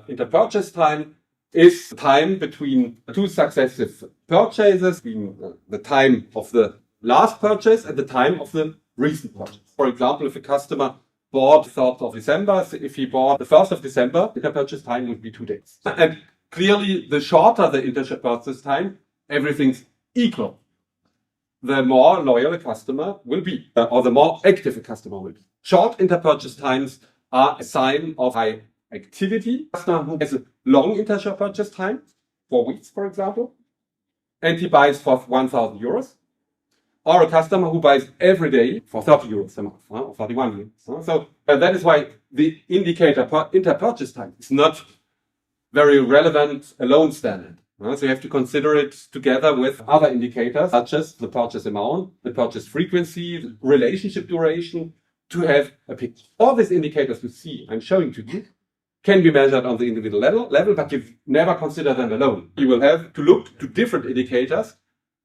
interpurchase time is the time between two successive purchases, between the time of the last purchase and the time of the recent purchase. For example, if a customer bought the 3rd of December, so if he bought the 1st of December, interpurchase time would be 2 days. And clearly, the shorter the interpurchase time, everything's equal, the more loyal a customer will be, or the more active a customer will be. Short interpurchase times are a sign of high activity. A customer who has a long interpurchase time, 4 weeks, for example, and he buys for 1,000 euros, or a customer who buys every day for 30 euros a month, or 31 euros. So that is why the indicator interpurchase time is not very relevant alone standard. So you have to consider it together with other indicators, such as the purchase amount, the purchase frequency, the relationship duration, to have a picture. All these indicators you see, I'm showing to you, can be measured on the individual level, but you never consider them alone. You will have to look to different indicators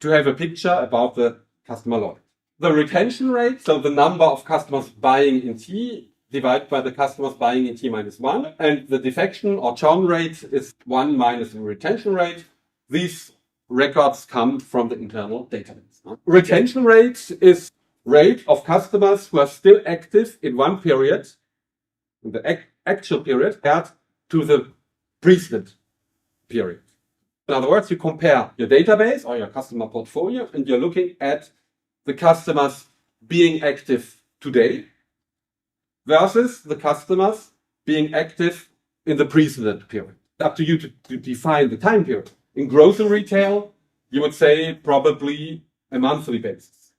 to have a picture about the customer loyalty. The retention rate, so the number of customers buying in T divided by the customers buying in T minus 1, and the defection or churn rate is 1 minus the retention rate. These records come from the internal database. Retention rate is rate of customers who are still active in one period, in the actual period, compared to the precedent period. In other words, you compare your database or your customer portfolio and you're looking at the customers being active today versus the customers being active in the precedent period. Up to you to define the time period. In grocery retail, you would say probably a monthly basis,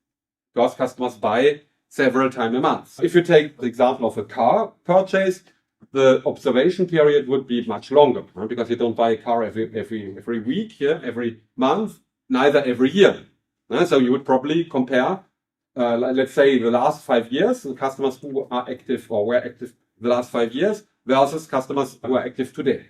because customers buy several times a month. If you take the example of a car purchase, the observation period would be much longer, because you don't buy a car every week, every month, neither every year. So you would probably compare, let's say, the last 5 years, the customers who are active or were active the last 5 years versus customers who are active today.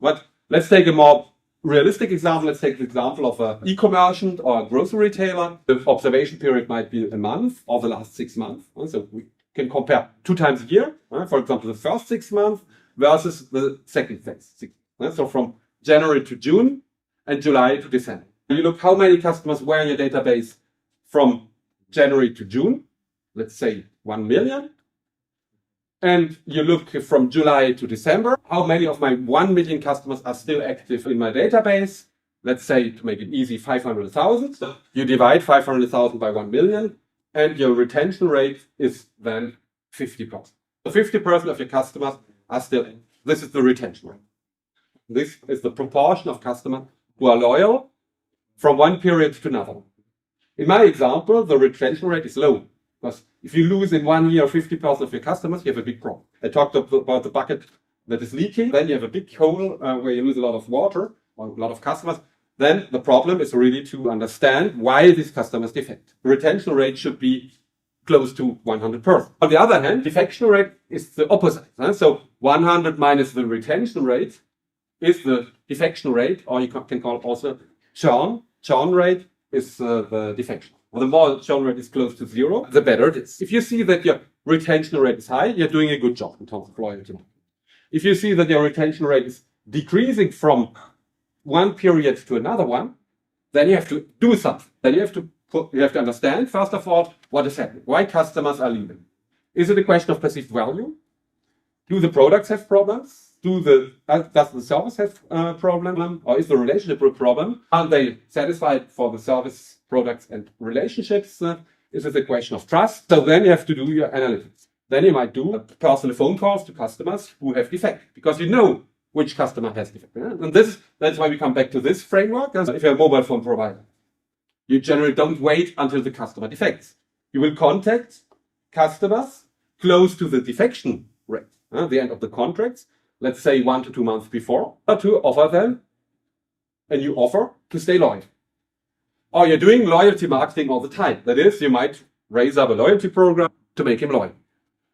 But let's take a more realistic example. Let's take the example of an e-commerce or a grocery retailer. The observation period might be a month or the last 6 months. So we can compare 2 times a year. For example, the first 6 months versus the second phase. So from January to June and July to December. You look how many customers were in your database from January to June, let's say 1 million. And you look from July to December, how many of my 1 million customers are still active in my database? Let's say, to make it easy, 500,000. You divide 500,000 by 1 million, and your retention rate is then 50%. So 50% of your customers are still active. This is the retention rate. This is the proportion of customers who are loyal from one period to another. In my example, the retention rate is low, because if you lose in 1 year 50% of your customers, you have a big problem. I talked about the bucket that is leaking. Then you have a big hole where you lose a lot of water or a lot of customers. Then the problem is really to understand why these customers defect. The retention rate should be close to 100%. On the other hand, defection rate is the opposite. So 100 minus the retention rate is the defection rate, or you can call it also churn. Churn rate is the defection. The more churn rate is close to 0, the better it is. If you see that your retention rate is high, you're doing a good job in terms of loyalty. If you see that your retention rate is decreasing from one period to another one, then you have to do something. Then you have to understand, first of all, what is happening. Why customers are leaving. Is it a question of perceived value? Do the products have problems? Does the service have a problem? Or is the relationship a problem? Are they satisfied for the service, products, and relationships? Is it a question of trust? So then you have to do your analytics. Then you might do personal phone calls to customers who have defect, because you know which customer has defect. And that's why we come back to this framework. If you're a mobile phone provider, you generally don't wait until the customer defects. You will contact customers close to the defection rate, the end of the contracts, let's say 1 to 2 months before, to offer them a new offer to stay loyal. Or you're doing loyalty marketing all the time. That is, you might raise up a loyalty program to make him loyal.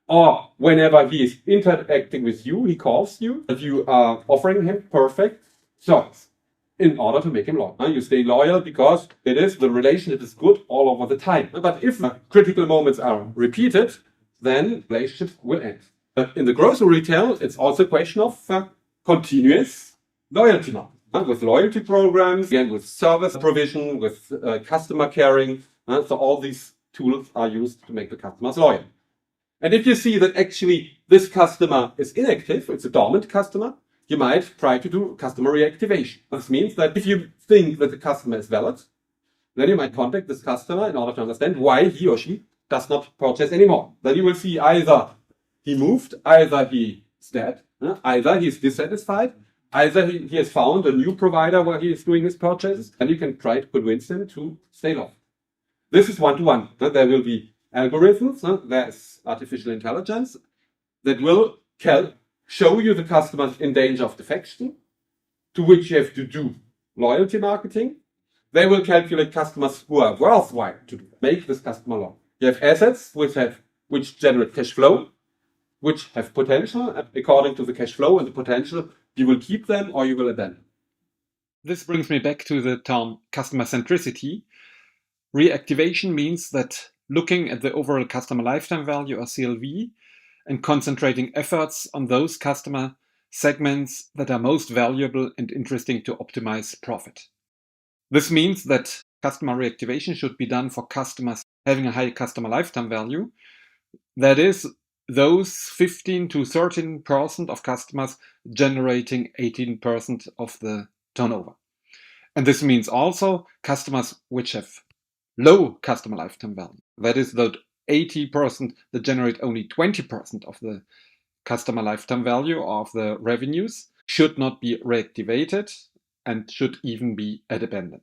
Or whenever he is interacting with you, he calls you, and you are offering him perfect service in order to make him loyal. You stay loyal because the relationship is good all over the time. But if critical moments are repeated, then relationships will end. But in the grocery retail, it's also a question of continuous loyalty marketing. With loyalty programs, again, with service provision, with customer caring. So all these tools are used to make the customers loyal. And if you see that actually this customer is inactive, it's a dormant customer, you might try to do customer reactivation. This means that if you think that the customer is valid, then you might contact this customer in order to understand why he or she does not purchase anymore. Then you will see either he moved, either he is dead, either he is dissatisfied, either he has found a new provider where he is doing his purchases, and you can try to convince him to stay loyal. This is one-to-one. There will be algorithms, there's artificial intelligence that will show you the customers in danger of defection, to which you have to do loyalty marketing. They will calculate customers who are worthwhile to make this customer loyal. You have assets which generate cash flow, which have potential, and according to the cash flow and the potential, you will keep them or you will abandon. This brings me back to the term customer centricity. Reactivation means that looking at the overall customer lifetime value, or CLV, and concentrating efforts on those customer segments that are most valuable and interesting to optimize profit. This means that customer reactivation should be done for customers having a high customer lifetime value. That is, those 15 to 13% of customers generating 18% of the turnover. And this means also customers which have low customer lifetime value. That is, the 80% that generate only 20% of the customer lifetime value of the revenues should not be reactivated and should even be abandoned.